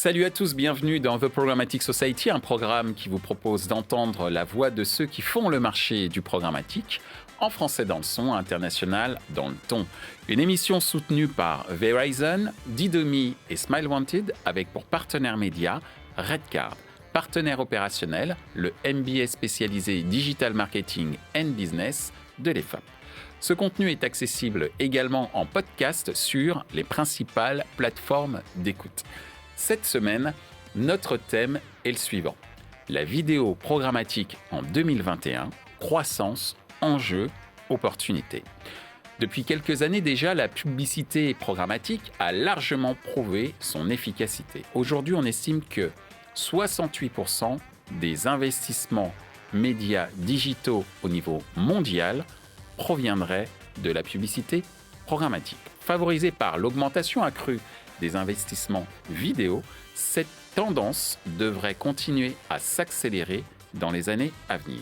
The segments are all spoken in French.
Salut à tous, bienvenue dans The Programmatic Society, un programme qui vous propose d'entendre la voix de ceux qui font le marché du programmatique, en français dans le son, international dans le ton. Une émission soutenue par Verizon, Didomi et Smile Wanted, avec pour partenaire média Redcard, partenaire opérationnel, le MBA spécialisé Digital Marketing and Business de l'EFAP. Ce contenu est accessible également en podcast sur les principales plateformes d'écoute. Cette semaine, notre thème est le suivant. La vidéo programmatique en 2021, croissance, enjeux, opportunités. Depuis quelques années déjà, la publicité programmatique a largement prouvé son efficacité. Aujourd'hui, on estime que 68% des investissements médias digitaux au niveau mondial proviendraient de la publicité programmatique. Favorisée par l'augmentation accrue des investissements vidéo, cette tendance devrait continuer à s'accélérer dans les années à venir.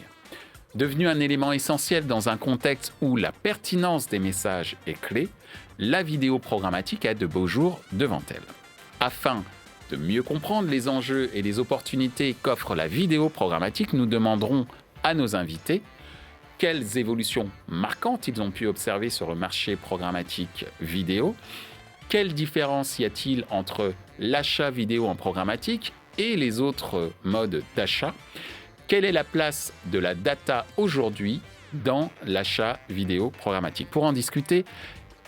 Devenue un élément essentiel dans un contexte où la pertinence des messages est clé, la vidéo programmatique a de beaux jours devant elle. Afin de mieux comprendre les enjeux et les opportunités qu'offre la vidéo programmatique, nous demanderons à nos invités quelles évolutions marquantes ils ont pu observer sur le marché programmatique vidéo. Quelle différence y a-t-il entre l'achat vidéo en programmatique et les autres modes d'achat ? Quelle est la place de la data aujourd'hui dans l'achat vidéo programmatique ? Pour en discuter,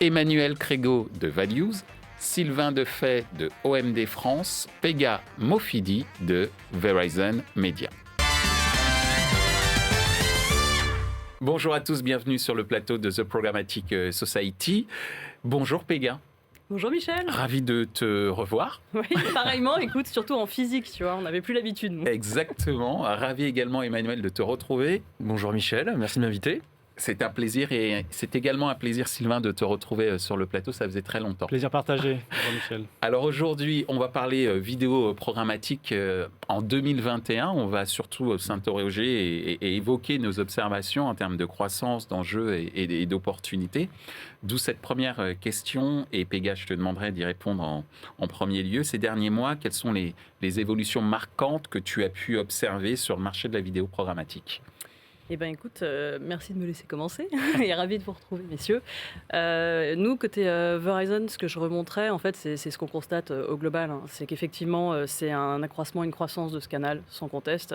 Emmanuel Crégo de Values, Sylvain Defay de OMD France, Pega Mofidi de Verizon Media. Bonjour à tous, bienvenue sur le plateau de The Programmatic Society. Bonjour Pega. Bonjour Michel. Ravi de te revoir. Oui, pareillement, écoute, surtout en physique, tu vois, on n'avait plus l'habitude. Nous. Exactement. Ravi également, Emmanuel, de te retrouver. Bonjour Michel, merci de m'inviter. C'est un plaisir et c'est également un plaisir, Sylvain, de te retrouver sur le plateau. Ça faisait très longtemps. Plaisir partagé. Bonjour Michel. Alors aujourd'hui, on va parler vidéo programmatique en 2021. On va surtout s'interroger et évoquer nos observations en termes de croissance, d'enjeux et d'opportunités. D'où cette première question. Et Pega, je te demanderai d'y répondre en premier lieu. Ces derniers mois, quelles sont les évolutions marquantes que tu as pu observer sur le marché de la vidéo programmatique ? Eh bien écoute, merci de me laisser commencer et ravi de vous retrouver messieurs. Nous, côté Verizon, ce que je remonterais, en fait, c'est ce qu'on constate au global. Hein. C'est qu'effectivement, c'est un accroissement, une croissance de ce canal, sans conteste,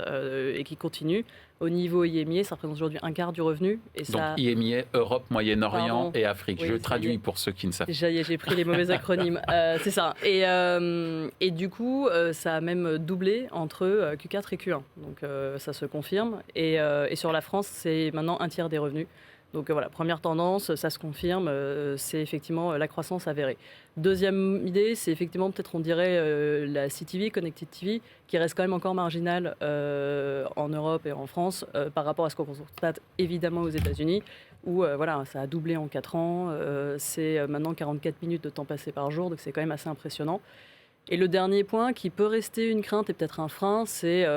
et qui continue. Au niveau IMIA, ça représente aujourd'hui un quart du revenu. Et donc IMIA, Europe, Moyen-Orient et Afrique. Oui, je traduis pour ceux qui ne savent pas. J'ai pris les mauvais acronymes. C'est ça. Et du coup, ça a même doublé entre Q4 et Q1. Donc ça se confirme. Et sur la France, c'est maintenant un tiers des revenus. Donc voilà, première tendance, ça se confirme, c'est effectivement la croissance avérée. Deuxième idée, c'est effectivement peut-être on dirait la CTV, Connected TV, qui reste quand même encore marginale en Europe et en France par rapport à ce qu'on constate évidemment aux États-Unis, où voilà, ça a doublé en 4 ans, c'est maintenant 44 minutes de temps passé par jour, donc c'est quand même assez impressionnant. Et le dernier point qui peut rester une crainte et peut-être un frein, c'est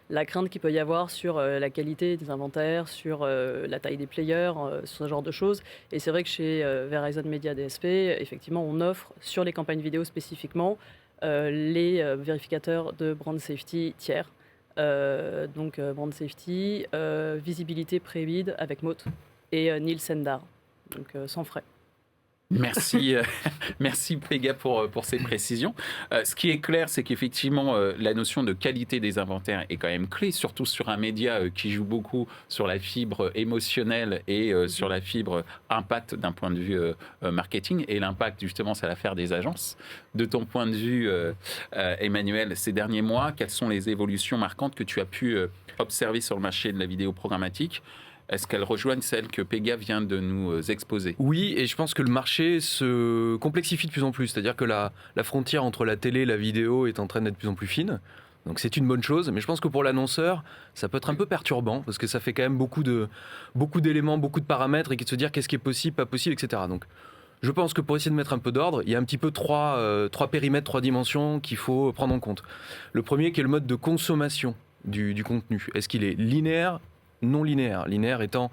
la crainte qu'il peut y avoir sur la qualité des inventaires, sur la taille des players, ce genre de choses. Et c'est vrai que chez Verizon Media DSP, effectivement, on offre sur les campagnes vidéo spécifiquement les vérificateurs de brand safety tiers. Donc brand safety, visibilité pré-bid avec Moat et Nielsen DAR, donc sans frais. Merci, merci Pega pour ces précisions. Ce qui est clair, c'est qu'effectivement, la notion de qualité des inventaires est quand même clé, surtout sur un média qui joue beaucoup sur la fibre émotionnelle et sur la fibre impact d'un point de vue marketing. Et l'impact, justement, c'est l'affaire des agences. De ton point de vue, Emmanuel, ces derniers mois, quelles sont les évolutions marquantes que tu as pu observer sur le marché de la vidéo programmatique ? Est-ce qu'elles rejoignent celles que Pega vient de nous exposer ? Oui, et je pense que le marché se complexifie de plus en plus. C'est-à-dire que la frontière entre la télé et la vidéo est en train d'être de plus en plus fine. Donc c'est une bonne chose. Mais je pense que pour l'annonceur, ça peut être un peu perturbant parce que ça fait quand même beaucoup d'éléments, beaucoup de paramètres et qui se dire qu'est-ce qui est possible, pas possible, etc. Donc je pense que pour essayer de mettre un peu d'ordre, il y a un petit peu trois périmètres, 3 dimensions qu'il faut prendre en compte. Le premier qui est le mode de consommation du contenu. Est-ce qu'il est linéaire ? Non linéaire. Linéaire étant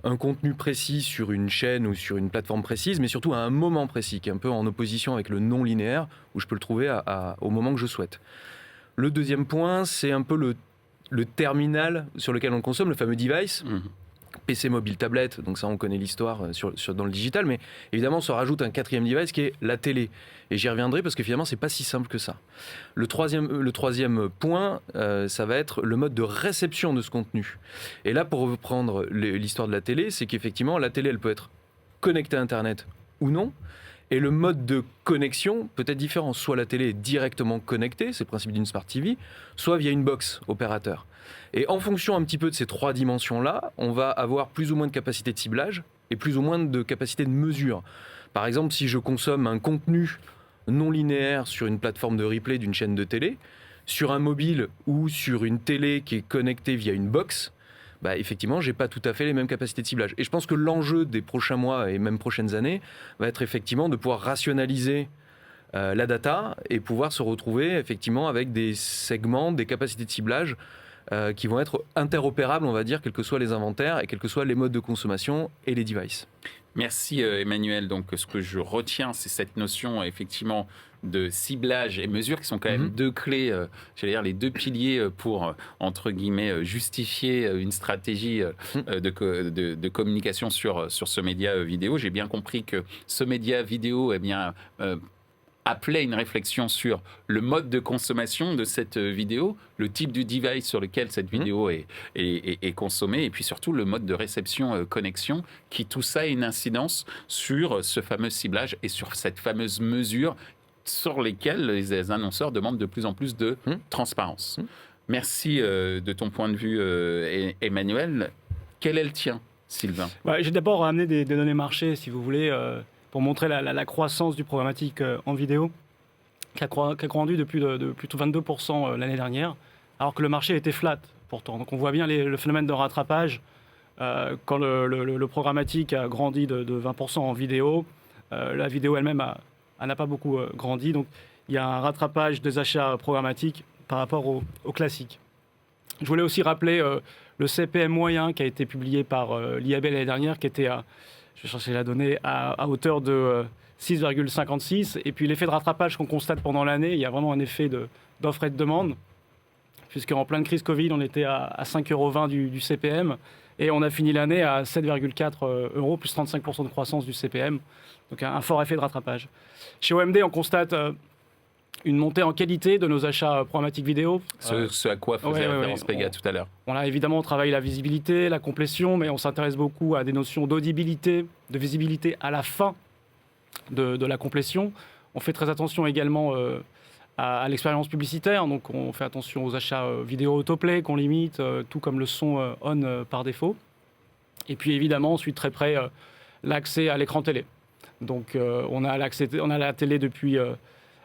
un contenu précis sur une chaîne ou sur une plateforme précise, mais surtout à un moment précis, qui est un peu en opposition avec le non linéaire, où je peux le trouver au moment que je souhaite. Le deuxième point, c'est un peu le terminal sur lequel on le consomme, le fameux device. PC, mobile, tablette, donc ça on connaît l'histoire dans le digital, mais évidemment se rajoute un quatrième device qui est la télé. Et j'y reviendrai parce que finalement c'est pas si simple que ça. Le troisième point, ça va être le mode de réception de ce contenu. Et là, pour reprendre l'histoire de la télé, c'est qu'effectivement la télé elle peut être connectée à Internet ou non. Et le mode de connexion peut être différent. Soit la télé est directement connectée, c'est le principe d'une Smart TV, soit via une box opérateur. Et en fonction un petit peu de ces trois dimensions-là, on va avoir plus ou moins de capacité de ciblage et plus ou moins de capacité de mesure. Par exemple, si je consomme un contenu non linéaire sur une plateforme de replay d'une chaîne de télé, sur un mobile ou sur une télé qui est connectée via une box, effectivement, je n'ai pas tout à fait les mêmes capacités de ciblage. Et je pense que l'enjeu des prochains mois et même prochaines années va être effectivement de pouvoir rationaliser la data et pouvoir se retrouver effectivement avec des segments, des capacités de ciblage qui vont être interopérables, on va dire, quels que soient les inventaires et quels que soient les modes de consommation et les devices. Merci Emmanuel. Donc ce que je retiens, c'est cette notion effectivement de ciblage et mesure qui sont quand même deux clés, j'allais dire les deux piliers pour, entre guillemets, justifier une stratégie de communication sur ce média vidéo. J'ai bien compris que ce média vidéo, appelait une réflexion sur le mode de consommation de cette vidéo, le type du device sur lequel cette vidéo est consommée, et puis surtout le mode de réception connexion, qui tout ça a une incidence sur ce fameux ciblage et sur cette fameuse mesure sur lesquelles les annonceurs demandent de plus en plus de transparence. Merci de ton point de vue, Emmanuel. Quel est le tien, Sylvain ? J'ai d'abord amené des données marché, si vous voulez, pour montrer la croissance du programmatique en vidéo, qui a grandi de plus de 22% l'année dernière, alors que le marché était flat pourtant. Donc on voit bien le phénomène de rattrapage. Quand le programmatique a grandi de 20% en vidéo, la vidéo elle-même n'a pas beaucoup grandi. Donc il y a un rattrapage des achats programmatiques par rapport au classique. Je voulais aussi rappeler le CPM moyen qui a été publié par l'IAB l'année dernière, qui était je vais chercher la donnée, à hauteur de 6,56. Et puis l'effet de rattrapage qu'on constate pendant l'année, il y a vraiment un effet d'offre et de demande, puisqu'en pleine crise Covid, on était à 5,20 € du CPM, et on a fini l'année à 7,4 €, plus 35% de croissance du CPM. Donc un fort effet de rattrapage. Chez OMD, on constate une montée en qualité de nos achats programmatiques vidéo. Ce à quoi faisait référence Pega tout à l'heure. On a évidemment travaillé la visibilité, la complétion, mais on s'intéresse beaucoup à des notions d'audibilité, de visibilité à la fin de la complétion. On fait très attention également à l'expérience publicitaire, donc on fait attention aux achats vidéo autoplay qu'on limite, tout comme le son on par défaut. Et puis évidemment, on suit très près l'accès à l'écran télé. Donc on a la télé depuis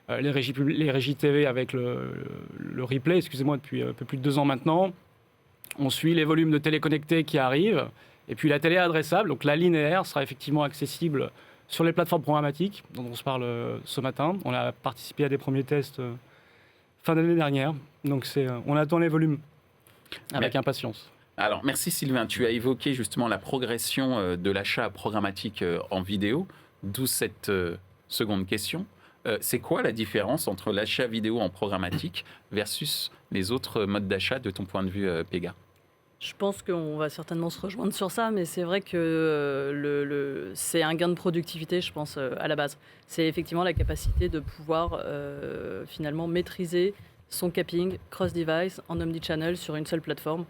les régies TV avec le replay, depuis un peu plus de 2 ans maintenant. On suit les volumes de télé connectée qui arrivent. Et puis la télé adressable, donc la linéaire, sera effectivement accessible sur les plateformes programmatiques dont on se parle ce matin. On a participé à des premiers tests fin d'année dernière. Donc on attend les volumes avec impatience. Alors, merci Sylvain. Tu as évoqué justement la progression de l'achat programmatique en vidéo, d'où cette seconde question. C'est quoi la différence entre l'achat vidéo en programmatique versus les autres modes d'achat de ton point de vue, Pega ? Je pense qu'on va certainement se rejoindre sur ça, mais c'est vrai que c'est un gain de productivité, je pense, à la base. C'est effectivement la capacité de pouvoir finalement maîtriser son capping cross-device en omnichannel sur une seule plateforme.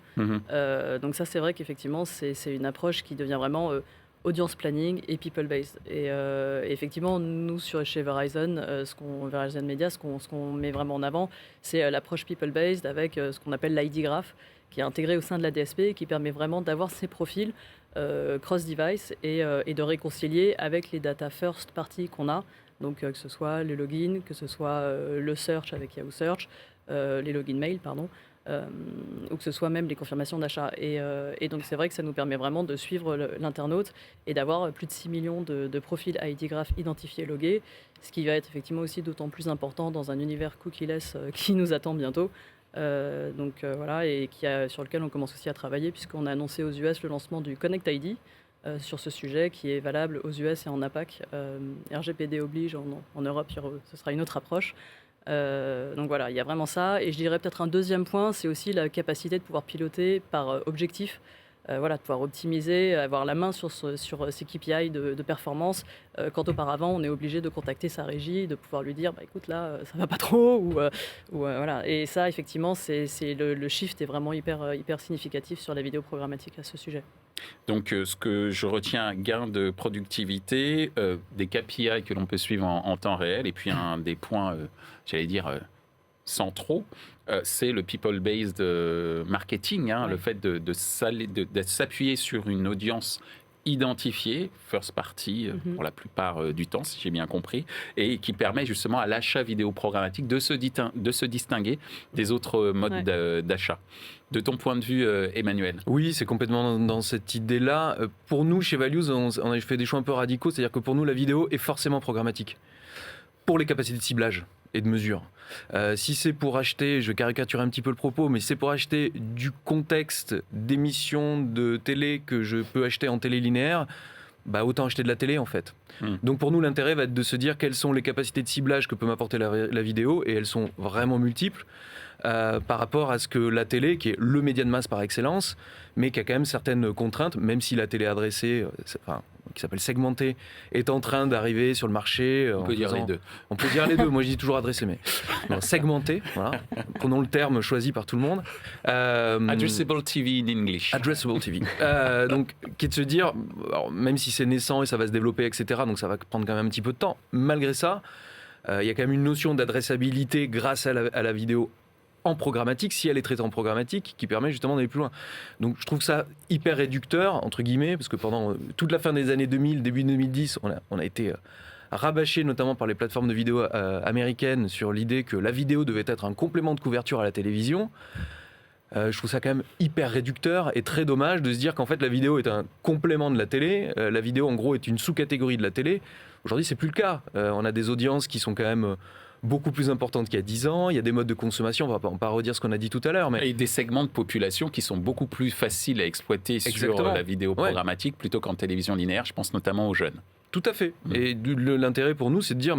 Donc ça, c'est vrai qu'effectivement, c'est une approche qui devient vraiment audience planning et people-based. Et effectivement, nous, chez Verizon, Verizon Media, ce qu'on met vraiment en avant, c'est l'approche people-based avec ce qu'on appelle l'ID Graph, qui est intégré au sein de la DSP et qui permet vraiment d'avoir ces profils cross-device et de réconcilier avec les data first party qu'on a. Donc que ce soit les logins, que ce soit le search avec Yahoo Search, les logins mail, ou que ce soit même les confirmations d'achat. Et donc c'est vrai que ça nous permet vraiment de suivre l'internaute et d'avoir plus de 6 millions de profils ID Graph identifiés, logués, ce qui va être effectivement aussi d'autant plus important dans un univers cookie-less qui nous attend bientôt. Voilà, et sur lequel on commence aussi à travailler, puisqu'on a annoncé aux US le lancement du Connect ID sur ce sujet, qui est valable aux US et en APAC. RGPD oblige, en Europe, ce sera une autre approche. Donc voilà, il y a vraiment ça. Et je dirais peut-être un deuxième point, c'est aussi la capacité de pouvoir piloter par objectif. De pouvoir optimiser, avoir la main sur ces KPI de performance, quand auparavant on est obligé de contacter sa régie, de pouvoir lui dire écoute là ça va pas trop voilà. Et ça effectivement le shift est vraiment hyper significatif sur la vidéo programmatique à ce sujet. Donc ce que je retiens, gain de productivité, des KPI que l'on peut suivre en temps réel, et puis un des points centraux, c'est le people-based marketing, le fait de s'appuyer sur une audience identifiée, first party pour la plupart du temps, si j'ai bien compris, et qui permet justement à l'achat vidéo programmatique de se distinguer des autres modes d'achat. De ton point de vue, Emmanuel? Oui, c'est complètement dans cette idée-là. Pour nous, chez Values, on a fait des choix un peu radicaux, c'est-à-dire que pour nous, la vidéo est forcément programmatique, pour les capacités de ciblage et de mesure. Si c'est pour acheter, je caricature un petit peu le propos, mais si c'est pour acheter du contexte d'émissions de télé que je peux acheter en télé linéaire, autant acheter de la télé en fait. Donc pour nous, l'intérêt va être de se dire quelles sont les capacités de ciblage que peut m'apporter la vidéo, et elles sont vraiment multiples par rapport à ce que la télé, qui est le média de masse par excellence, mais qui a quand même certaines contraintes, même si la télé adressée, qui s'appelle segmentée, est en train d'arriver sur le marché. On peut dire les deux. On peut dire les deux. Moi, je dis toujours adressée, mais non, segmentée. Voilà. Prenons le terme choisi par tout le monde. Addressable TV in English. Addressable TV. Donc, qui est de se dire, alors, même si c'est naissant et ça va se développer, etc., donc ça va prendre quand même un petit peu de temps. Malgré ça, il y a quand même une notion d'adressabilité grâce à la vidéo en programmatique, si elle est traitée en programmatique, qui permet justement d'aller plus loin. Donc je trouve ça hyper réducteur, entre guillemets, parce que pendant toute la fin des années 2000, début 2010, on a été rabâché notamment par les plateformes de vidéo américaines sur l'idée que la vidéo devait être un complément de couverture à la télévision. Je trouve ça quand même hyper réducteur et très dommage de se dire qu'en fait la vidéo est un complément de la télé. La vidéo en gros est une sous-catégorie de la télé. Aujourd'hui c'est plus le cas. On a des audiences qui sont quand même beaucoup plus importante qu'il y a 10 ans, il y a des modes de consommation, on va pas redire ce qu'on a dit tout à l'heure. Mais... Et des segments de population qui sont beaucoup plus faciles à exploiter sur la vidéo programmatique plutôt qu'en télévision linéaire, je pense notamment aux jeunes. Tout à fait. Et l'intérêt pour nous, c'est de dire,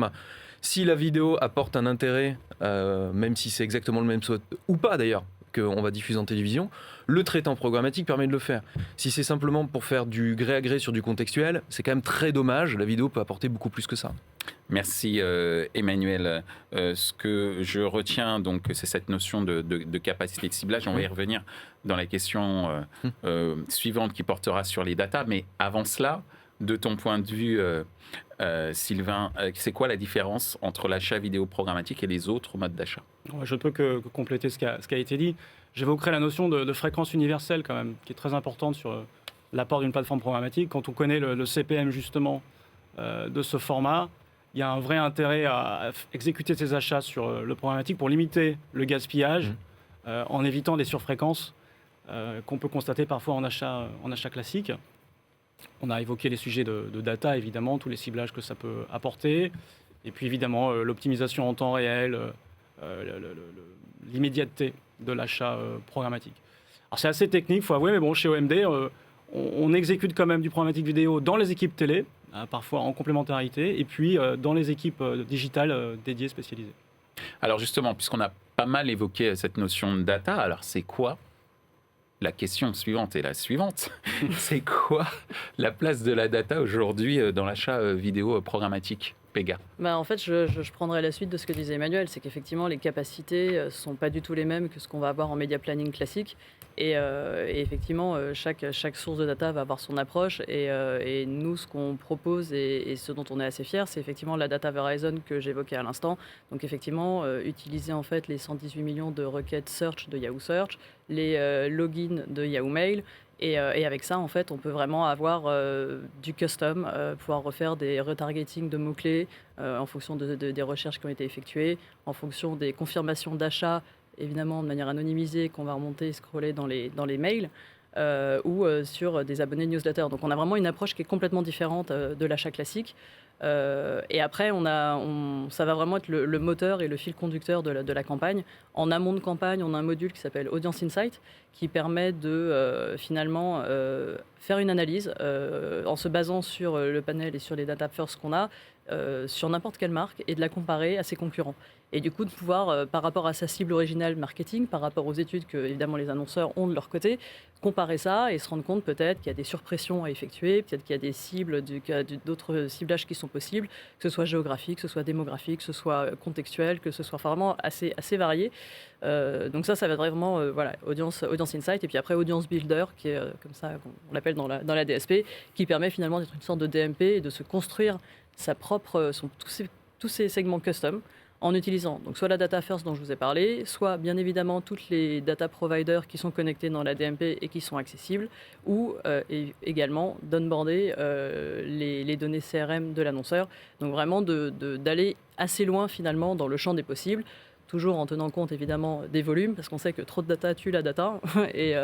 si la vidéo apporte un intérêt, même si c'est exactement le même spot, ou pas d'ailleurs, qu'on va diffuser en télévision, le traitement programmatique permet de le faire. Si c'est simplement pour faire du gré à gré sur du contextuel, c'est quand même très dommage, la vidéo peut apporter beaucoup plus que ça. Merci Emmanuel. Ce que je retiens, donc, c'est cette notion de capacité de ciblage. On va y revenir dans la question suivante qui portera sur les datas. Mais avant cela, de ton point de vue, Sylvain, c'est quoi la différence entre l'achat vidéo programmatique et les autres modes d'achat? Je ne peux que compléter ce qui a été dit. J'évoquerai la notion de fréquence universelle quand même, qui est très importante sur l'apport d'une plateforme programmatique. Quand on connaît le CPM justement de ce format, il y a un vrai intérêt à exécuter ces achats sur le programmatique pour limiter le gaspillage en évitant des surfréquences qu'on peut constater parfois en achat classique. On a évoqué les sujets de data, évidemment, tous les ciblages que ça peut apporter. Et puis, évidemment, l'optimisation en temps réel, l'immédiateté de l'achat programmatique. Alors, c'est assez technique, il faut avouer, mais bon, chez OMD, on exécute quand même du programmatique vidéo dans les équipes télé, parfois en complémentarité, et puis dans les équipes digitales dédiées, spécialisées. Alors, justement, puisqu'on a pas mal évoqué cette notion de data, alors c'est quoi? La question suivante est la suivante. C'est quoi la place de la data aujourd'hui dans l'achat vidéo programmatique, Pega? En fait, je prendrais la suite de ce que disait Emmanuel, c'est qu'effectivement, les capacités ne sont pas du tout les mêmes que ce qu'on va avoir en media planning classique. Et effectivement, chaque source de data va avoir son approche. Et nous, ce qu'on propose et ce dont on est assez fiers, c'est effectivement la data Verizon que j'évoquais à l'instant. Donc effectivement, utiliser en fait les 118 millions de requêtes search de Yahoo Search, les logins de Yahoo Mail. Et avec ça, en fait, on peut vraiment avoir du custom, pouvoir refaire des retargeting de mots-clés en fonction des recherches qui ont été effectuées, en fonction des confirmations d'achat, évidemment de manière anonymisée, qu'on va remonter et scroller dans les mails, ou sur des abonnés newsletter. Donc on a vraiment une approche qui est complètement différente de l'achat classique. Et après, ça va vraiment être le moteur et le fil conducteur de la campagne. En amont de campagne, on a un module qui s'appelle Audience Insight, qui permet de finalement faire une analyse en se basant sur le panel et sur les data first qu'on a, sur n'importe quelle marque, et de la comparer à ses concurrents. Et du coup, de pouvoir, par rapport à sa cible originale marketing, par rapport aux études que évidemment les annonceurs ont de leur côté, comparer ça et se rendre compte peut-être qu'il y a des surpressions à effectuer, peut-être qu'il y a des cibles, d'autres ciblages qui sont possibles, que ce soit géographique, que ce soit démographique, que ce soit contextuel, que ce soit vraiment assez varié. Donc ça va être vraiment audience insight, et puis après audience builder, qui est comme ça on l'appelle dans la DSP, qui permet finalement d'être une sorte de DMP et de se construire tous ces segments custom en utilisant donc soit la data first dont je vous ai parlé, soit bien évidemment toutes les data providers qui sont connectés dans la DMP et qui sont accessibles, ou et également d'onboarder les données CRM de l'annonceur. Donc vraiment d'aller assez loin finalement dans le champ des possibles, toujours en tenant compte évidemment des volumes, parce qu'on sait que trop de data tue la data. et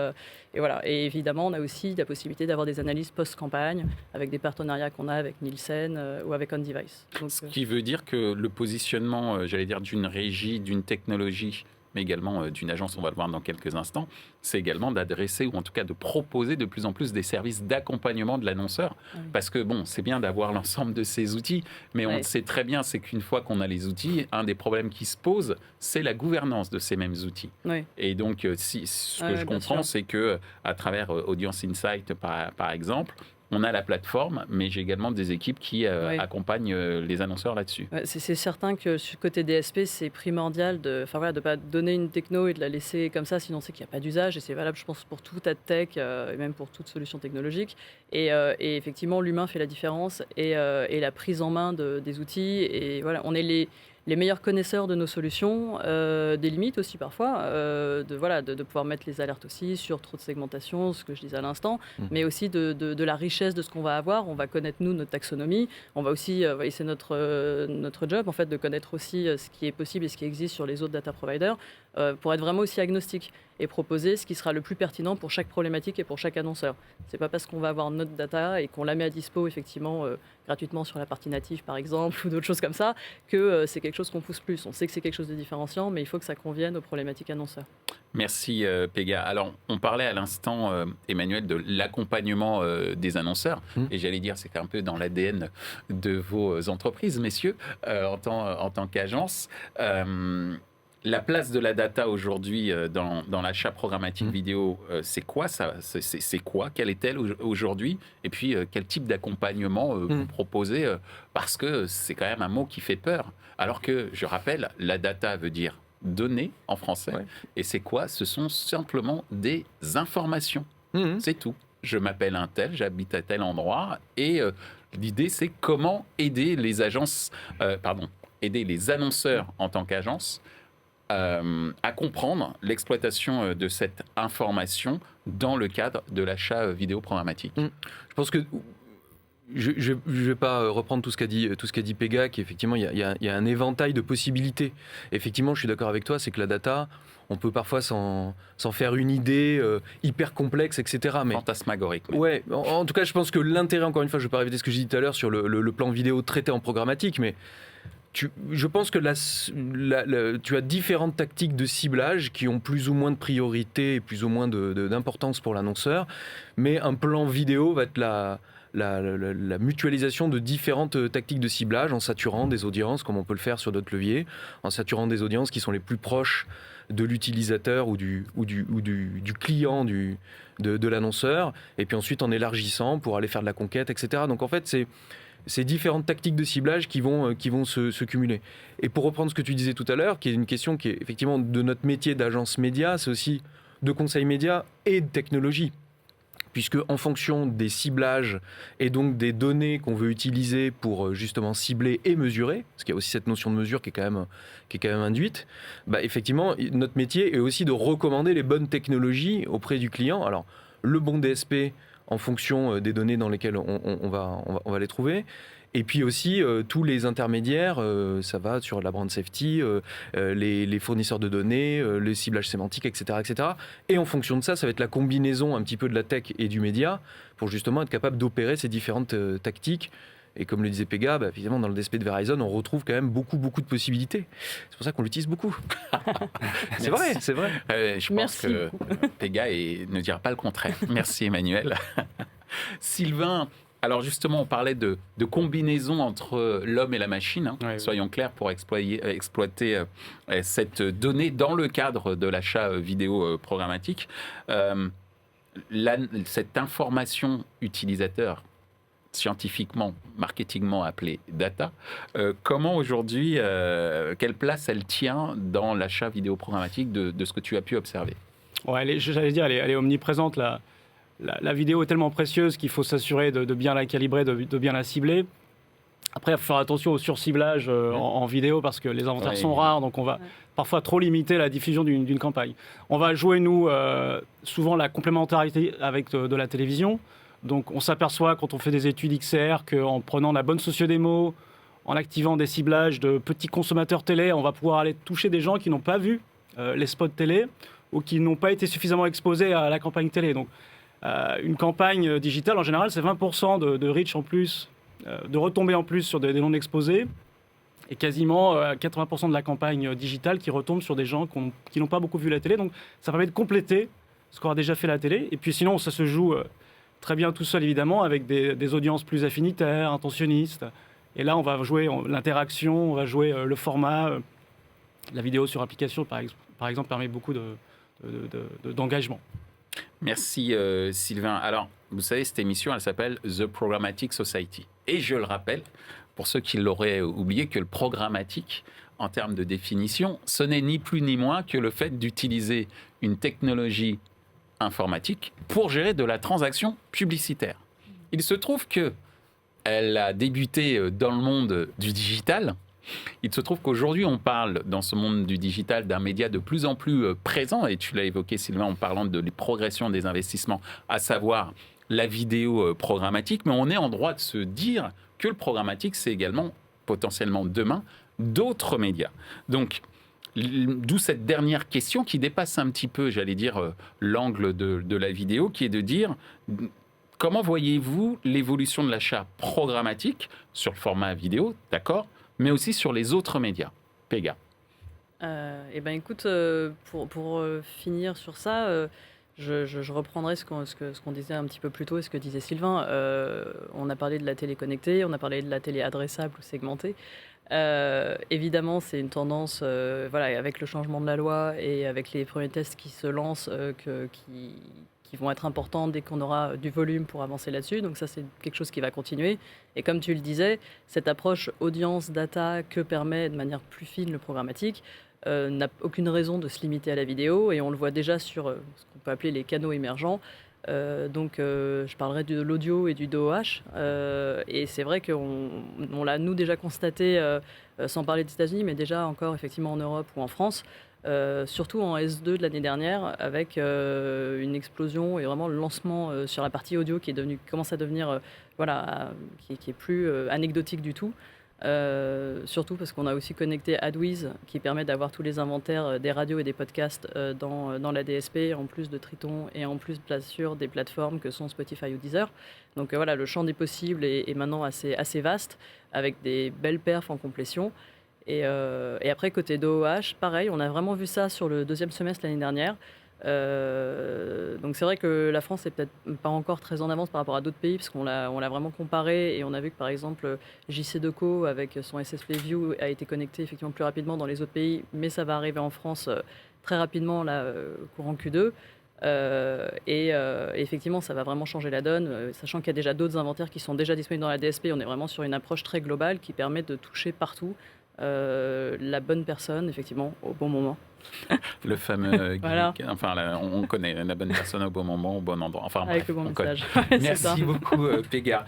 voilà. Et évidemment, on a aussi la possibilité d'avoir des analyses post-campagne avec des partenariats qu'on a avec Nielsen ou avec OnDevice. Donc, ce qui veut dire que le positionnement, j'allais dire, d'une régie, d'une technologie, mais également d'une agence, on va le voir dans quelques instants, c'est également d'adresser, ou en tout cas de proposer de plus en plus des services d'accompagnement de l'annonceur. Oui. Parce que bon, c'est bien d'avoir l'ensemble de ces outils, mais on sait très bien, c'est qu'une fois qu'on a les outils, un des problèmes qui se pose, c'est la gouvernance de ces mêmes outils. Oui. Et donc, ce que je comprends, c'est que à travers Audience Insight, par exemple, on a la plateforme, mais j'ai également des équipes qui accompagnent les annonceurs là-dessus. C'est certain que côté DSP, c'est primordial de ne pas donner une techno et de la laisser comme ça, sinon c'est qu'il n'y a pas d'usage. Et c'est valable, je pense, pour toute ad tech et même pour toute solution technologique. Et effectivement, l'humain fait la différence et la prise en main des outils. Et voilà, on est les meilleurs connaisseurs de nos solutions, des limites aussi parfois, de pouvoir mettre les alertes aussi sur trop de segmentation, ce que je disais à l'instant, mais aussi de la richesse de ce qu'on va avoir. On va connaître, nous, notre taxonomie. On va aussi, c'est notre job, en fait, de connaître aussi ce qui est possible et ce qui existe sur les autres data providers, pour être vraiment aussi agnostique et proposer ce qui sera le plus pertinent pour chaque problématique et pour chaque annonceur. C'est pas parce qu'on va avoir notre data et qu'on la met à dispo effectivement gratuitement sur la partie native par exemple ou d'autres choses comme ça que c'est quelque chose qu'on pousse plus. On sait que c'est quelque chose de différenciant, mais il faut que ça convienne aux problématiques annonceurs. Merci Pega. Alors on parlait à l'instant, Emmanuel, de l'accompagnement des annonceurs, et j'allais dire c'est un peu dans l'ADN de vos entreprises, messieurs, en tant qu'agence. La place de la data aujourd'hui dans l'achat programmatique vidéo, c'est quoi ça ? C'est quoi ? Quelle est-elle aujourd'hui ? Et puis, quel type d'accompagnement vous proposez ? Parce que c'est quand même un mot qui fait peur. Alors que, je rappelle, la data veut dire données en français. Ouais. Et c'est quoi ? Ce sont simplement des informations. C'est tout. Je m'appelle un tel, j'habite à tel endroit. Et l'idée, c'est comment aider les agences, aider les annonceurs en tant qu'agence à comprendre l'exploitation de cette information dans le cadre de l'achat vidéo programmatique. Je pense que je ne vais pas reprendre tout ce qu'a dit Pega, qu'effectivement il y a un éventail de possibilités. Effectivement, je suis d'accord avec toi, c'est que la data, on peut parfois s'en faire une idée hyper complexe, etc. Mais, fantasmagorique. Ouais, en tout cas, je pense que l'intérêt, encore une fois, je ne vais pas répéter ce que j'ai dit tout à l'heure sur le plan vidéo traité en programmatique, mais je pense que tu as différentes tactiques de ciblage qui ont plus ou moins de priorité et plus ou moins d'importance pour l'annonceur, mais un plan vidéo va être la mutualisation de différentes tactiques de ciblage en saturant des audiences, comme on peut le faire sur d'autres leviers, en saturant des audiences qui sont les plus proches de l'utilisateur ou du client de l'annonceur, et puis ensuite en élargissant pour aller faire de la conquête, etc. Donc en fait, c'est différentes tactiques de ciblage qui vont se cumuler. Et pour reprendre ce que tu disais tout à l'heure, qui est une question qui est effectivement de notre métier d'agence média, c'est aussi de conseil média et de technologie. Puisque en fonction des ciblages et donc des données qu'on veut utiliser pour justement cibler et mesurer, parce qu'il y a aussi cette notion de mesure qui est quand même induite, effectivement, notre métier est aussi de recommander les bonnes technologies auprès du client. Alors, le bon DSP en fonction des données dans lesquelles on va les trouver. Et puis aussi, tous les intermédiaires, ça va sur la brand safety, les fournisseurs de données, les ciblages sémantiques, etc., etc. Et en fonction de ça, ça va être la combinaison un petit peu de la tech et du média pour justement être capable d'opérer ces différentes tactiques Et comme le disait Pega, évidemment, dans le DSP de Verizon, on retrouve quand même beaucoup de possibilités. C'est pour ça qu'on l'utilise beaucoup. C'est vrai. Je pense que Pega ne dira pas le contraire. Merci Emmanuel. Sylvain, alors justement, on parlait de combinaison entre l'homme et la machine. Soyons clairs, pour exploiter cette donnée dans le cadre de l'achat vidéo programmatique. Cette information utilisateur, scientifiquement, marketingement appelée data, comment aujourd'hui, quelle place elle tient dans l'achat vidéo programmatique de ce que tu as pu observer? J'allais dire, elle est omniprésente. La vidéo est tellement précieuse qu'il faut s'assurer de bien la calibrer, de bien la cibler. Après, il faut faire attention au surciblage en vidéo parce que les inventaires sont rares, donc on va parfois trop limiter la diffusion d'une campagne. On va jouer, nous, souvent la complémentarité avec de la télévision. Donc on s'aperçoit quand on fait des études XR qu'en prenant la bonne socio-démo, en activant des ciblages de petits consommateurs télé, on va pouvoir aller toucher des gens qui n'ont pas vu les spots télé ou qui n'ont pas été suffisamment exposés à la campagne télé. Donc une campagne digitale, en général, c'est 20% de reach en plus, de retombées en plus sur des non exposés, et quasiment 80% de la campagne digitale qui retombe sur des gens qui n'ont pas beaucoup vu la télé. Donc ça permet de compléter ce qu'aura déjà fait la télé. Et puis sinon, ça se joue très bien tout seul, évidemment, avec des audiences plus affinitaires, intentionnistes. Et là, on va jouer l'interaction, on va jouer le format. La vidéo sur application, par exemple, permet beaucoup d'engagement. Merci Sylvain. Alors, vous savez, cette émission, elle s'appelle The Programmatic Society. Et je le rappelle, pour ceux qui l'auraient oublié, que le programmatique, en termes de définition, ce n'est ni plus ni moins que le fait d'utiliser une technologie informatique pour gérer de la transaction publicitaire. Il se trouve qu'elle a débuté dans le monde du digital. Il se trouve qu'aujourd'hui, on parle dans ce monde du digital d'un média de plus en plus présent, et tu l'as évoqué, Sylvain, en parlant de la progression des investissements, à savoir la vidéo programmatique, mais on est en droit de se dire que le programmatique, c'est également potentiellement demain d'autres médias. Donc, d'où cette dernière question qui dépasse un petit peu, j'allais dire, l'angle de la vidéo, qui est de dire comment voyez-vous l'évolution de l'achat programmatique sur le format vidéo, d'accord, mais aussi sur les autres médias. Pega. Eh bien, écoute, pour finir sur ça, je reprendrai ce qu'on disait un petit peu plus tôt et ce que disait Sylvain. On a parlé de la télé connectée, on a parlé de la télé adressable ou segmentée. Évidemment, c'est une tendance, avec le changement de la loi et avec les premiers tests qui se lancent, qui vont être importants dès qu'on aura du volume pour avancer là-dessus. Donc ça, c'est quelque chose qui va continuer. Et comme tu le disais, cette approche audience-data que permet de manière plus fine le programmatique n'a aucune raison de se limiter à la vidéo. Et on le voit déjà sur ce qu'on peut appeler les canaux émergents. Je parlerai de l'audio et du DOH. Et c'est vrai qu'on l'a, nous, déjà constaté, sans parler des États-Unis, mais déjà encore effectivement en Europe ou en France, surtout en S2 de l'année dernière, avec une explosion et vraiment le lancement sur la partie audio qui commence à devenir, qui est plus anecdotique du tout. Surtout parce qu'on a aussi connecté AdWiz qui permet d'avoir tous les inventaires des radios et des podcasts dans la DSP, en plus de Triton et en plus bien sûr des plateformes que sont Spotify ou Deezer. Donc le champ des possibles est maintenant assez vaste, avec des belles perfs en complétion. Et après, côté DOH, pareil, on a vraiment vu ça sur le deuxième semestre l'année dernière. Donc c'est vrai que la France n'est peut-être pas encore très en avance par rapport à d'autres pays, parce qu'on l'a vraiment comparé et on a vu que par exemple JC2Co avec son SS Playview a été connecté effectivement plus rapidement dans les autres pays, mais ça va arriver en France très rapidement là, courant Q2. Et effectivement, ça va vraiment changer la donne, sachant qu'il y a déjà d'autres inventaires qui sont déjà disponibles dans la DSP. On est vraiment sur une approche très globale qui permet de toucher partout la bonne personne, effectivement, au bon moment. Le fameux gimmick, on connaît la bonne personne au bon moment, au bon endroit. Enfin, avec bref, le bon message. Merci beaucoup, Pega.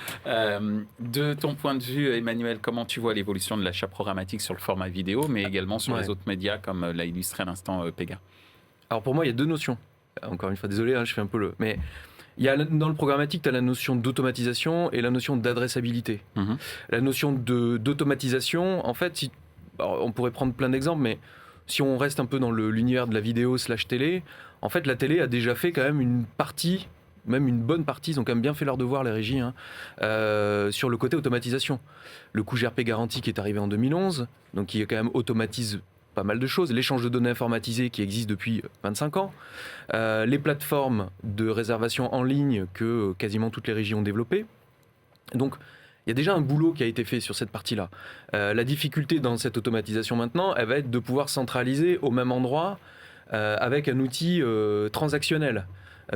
De ton point de vue, Emmanuel, comment tu vois l'évolution de l'achat programmatique sur le format vidéo, mais également sur les autres médias, comme l'a illustré à l'instant Pega? Alors pour moi, il y a deux notions. Encore une fois, désolé, je fais un peu mais dans le programmatique, tu as la notion d'automatisation et la notion d'adressabilité. La notion d'automatisation, en fait, on pourrait prendre plein d'exemples, mais si on reste un peu dans l'univers de la vidéo /télé, en fait, la télé a déjà fait quand même une partie même une bonne partie, ils ont quand même bien fait leur devoir, les régies, sur le côté automatisation. Le coût GRP garanti qui est arrivé en 2011, donc qui quand même automatise pas mal de choses. L'échange de données informatisées qui existe depuis 25 ans. Les plateformes de réservation en ligne que quasiment toutes les régies ont développées. Donc, il y a déjà un boulot qui a été fait sur cette partie-là. La difficulté dans cette automatisation maintenant, elle va être de pouvoir centraliser au même endroit avec un outil transactionnel.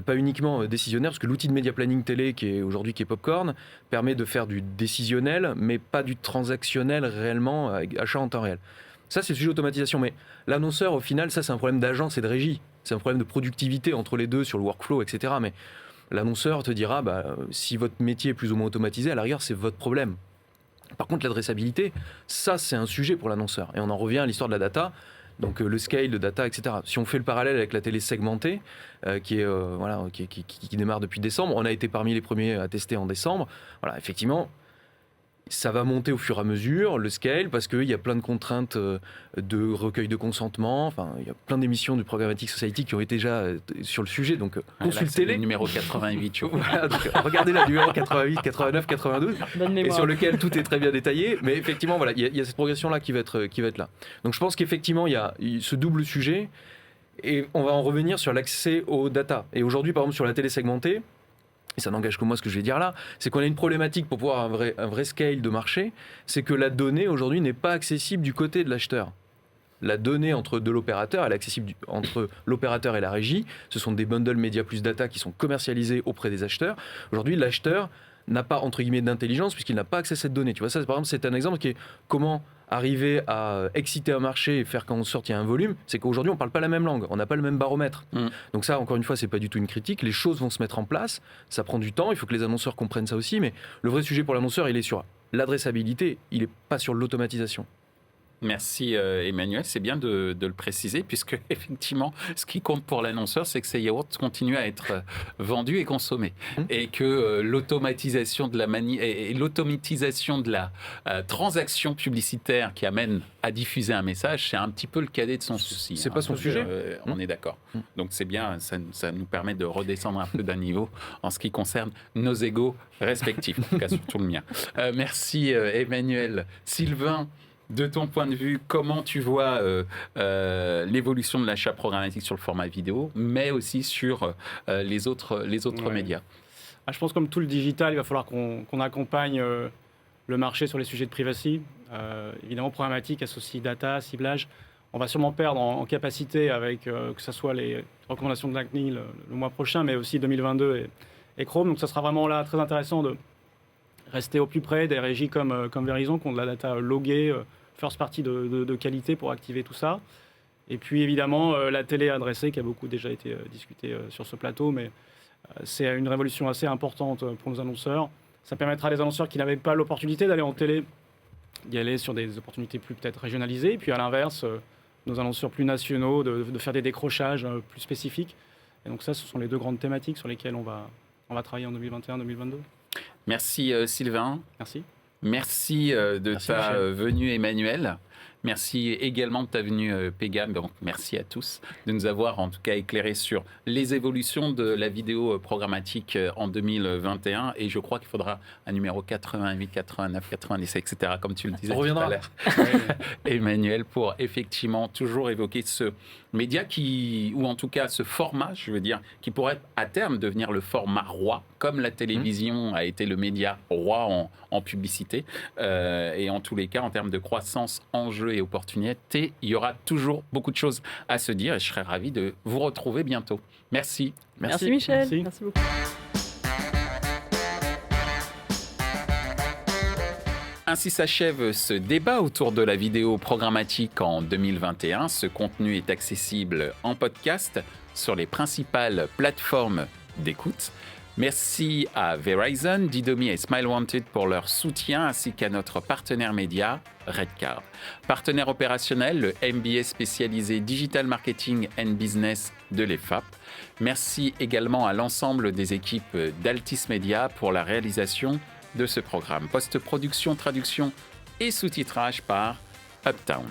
Pas uniquement décisionnaire, parce que l'outil de média planning télé qui est Popcorn permet de faire du décisionnel, mais pas du transactionnel réellement, achat en temps réel. Ça, c'est le sujet d'automatisation. Mais l'annonceur, au final, ça, c'est un problème d'agence et de régie. C'est un problème de productivité entre les deux sur le workflow, etc. Mais l'annonceur te dira, si votre métier est plus ou moins automatisé, à la rigueur, c'est votre problème. Par contre, l'adressabilité, ça, c'est un sujet pour l'annonceur. Et on en revient à l'histoire de la data, donc le scale de data, etc. Si on fait le parallèle avec la télé segmentée, qui démarre depuis décembre, on a été parmi les premiers à tester en décembre. Voilà, effectivement, ça va monter au fur et à mesure, le scale, parce qu'il y a plein de contraintes de recueil de consentement. Enfin, il y a plein d'émissions du Programmatic Society qui ont été déjà sur le sujet, donc consultez-les. Le numéro 88, je crois. Voilà, donc, regardez là, numéro 88, 89, 92, Bonne mémoire. et sur lequel tout est très bien détaillé. Mais effectivement, voilà, il y a cette progression-là qui va être là. Donc je pense qu'effectivement, il y a ce double sujet, et on va en revenir sur l'accès aux data. Et aujourd'hui, par exemple, sur la télé segmentée, et ça n'engage que moi ce que je vais dire là, c'est qu'on a une problématique pour pouvoir un vrai scale de marché, c'est que la donnée aujourd'hui n'est pas accessible du côté de l'acheteur. La donnée de l'opérateur, elle est accessible entre l'opérateur et la régie. Ce sont des bundles média plus data qui sont commercialisés auprès des acheteurs. Aujourd'hui, l'acheteur n'a pas, entre guillemets, d'intelligence puisqu'il n'a pas accès à cette donnée. Tu vois, ça, par exemple, c'est un exemple qui est comment arriver à exciter un marché et faire qu'en sorte il y a un volume, c'est qu'aujourd'hui on ne parle pas la même langue, on n'a pas le même baromètre. Donc ça, encore une fois, c'est pas du tout une critique, les choses vont se mettre en place, ça prend du temps, il faut que les annonceurs comprennent ça aussi, mais le vrai sujet pour l'annonceur, il est sur l'adressabilité, il n'est pas sur l'automatisation. Merci Emmanuel, c'est bien de le préciser, puisque effectivement, ce qui compte pour l'annonceur, c'est que ces yaourts continuent à être vendus et consommés, et que l'automatisation de la transaction publicitaire qui amène à diffuser un message, c'est un petit peu le cadet de son souci. C'est pas son sujet. On est d'accord. Donc c'est bien, ça nous permet de redescendre un peu d'un niveau en ce qui concerne nos égos respectifs, en tout cas surtout le mien. Merci Emmanuel. Sylvain, de ton point de vue, comment tu vois l'évolution de l'achat programmatique sur le format vidéo, mais aussi sur les autres médias? Je pense comme tout le digital, il va falloir qu'on accompagne le marché sur les sujets de privacy. Évidemment, programmatique associe data, ciblage. On va sûrement perdre en capacité avec que ce soit les recommandations de LinkedIn le mois prochain, mais aussi 2022 et Chrome. Donc ça sera vraiment là très intéressant de rester au plus près des régies comme Verizon, qui ont de la data loguée, first party de qualité pour activer tout ça. Et puis évidemment, la télé adressée, qui a beaucoup déjà été discutée sur ce plateau, mais c'est une révolution assez importante pour nos annonceurs. Ça permettra à des annonceurs qui n'avaient pas l'opportunité d'aller en télé, d'y aller sur des opportunités plus peut-être régionalisées. Et puis à l'inverse, nos annonceurs plus nationaux, de faire des décrochages plus spécifiques. Et donc ça, ce sont les deux grandes thématiques sur lesquelles on va travailler en 2021-2022. Merci Sylvain. Merci. Merci de ta venue Emmanuel. Merci également de ta venue Pégam. Donc, merci à tous de nous avoir en tout cas éclairé sur les évolutions de la vidéo programmatique en 2021. Et je crois qu'il faudra un numéro 88, 89, 90, etc. comme tu le disais tout à l'heure. Emmanuel, pour effectivement toujours évoquer ce média ou en tout cas ce format, je veux dire, qui pourrait à terme devenir le format roi, comme la télévision a été le média roi en publicité. Et en tous les cas, en termes de croissance, enjeux et opportunités, il y aura toujours beaucoup de choses à se dire et je serais ravi de vous retrouver bientôt. Merci. Merci Michel. Merci beaucoup. Ainsi s'achève ce débat autour de la vidéo programmatique en 2021. Ce contenu est accessible en podcast sur les principales plateformes d'écoute. Merci à Verizon, Didomi et Smile Wanted pour leur soutien, ainsi qu'à notre partenaire média, Redcard. Partenaire opérationnel, le MBA spécialisé Digital Marketing and Business de l'EFAP. Merci également à l'ensemble des équipes d'Altis Media pour la réalisation de ce programme. Post-production, traduction et sous-titrage par Uptown.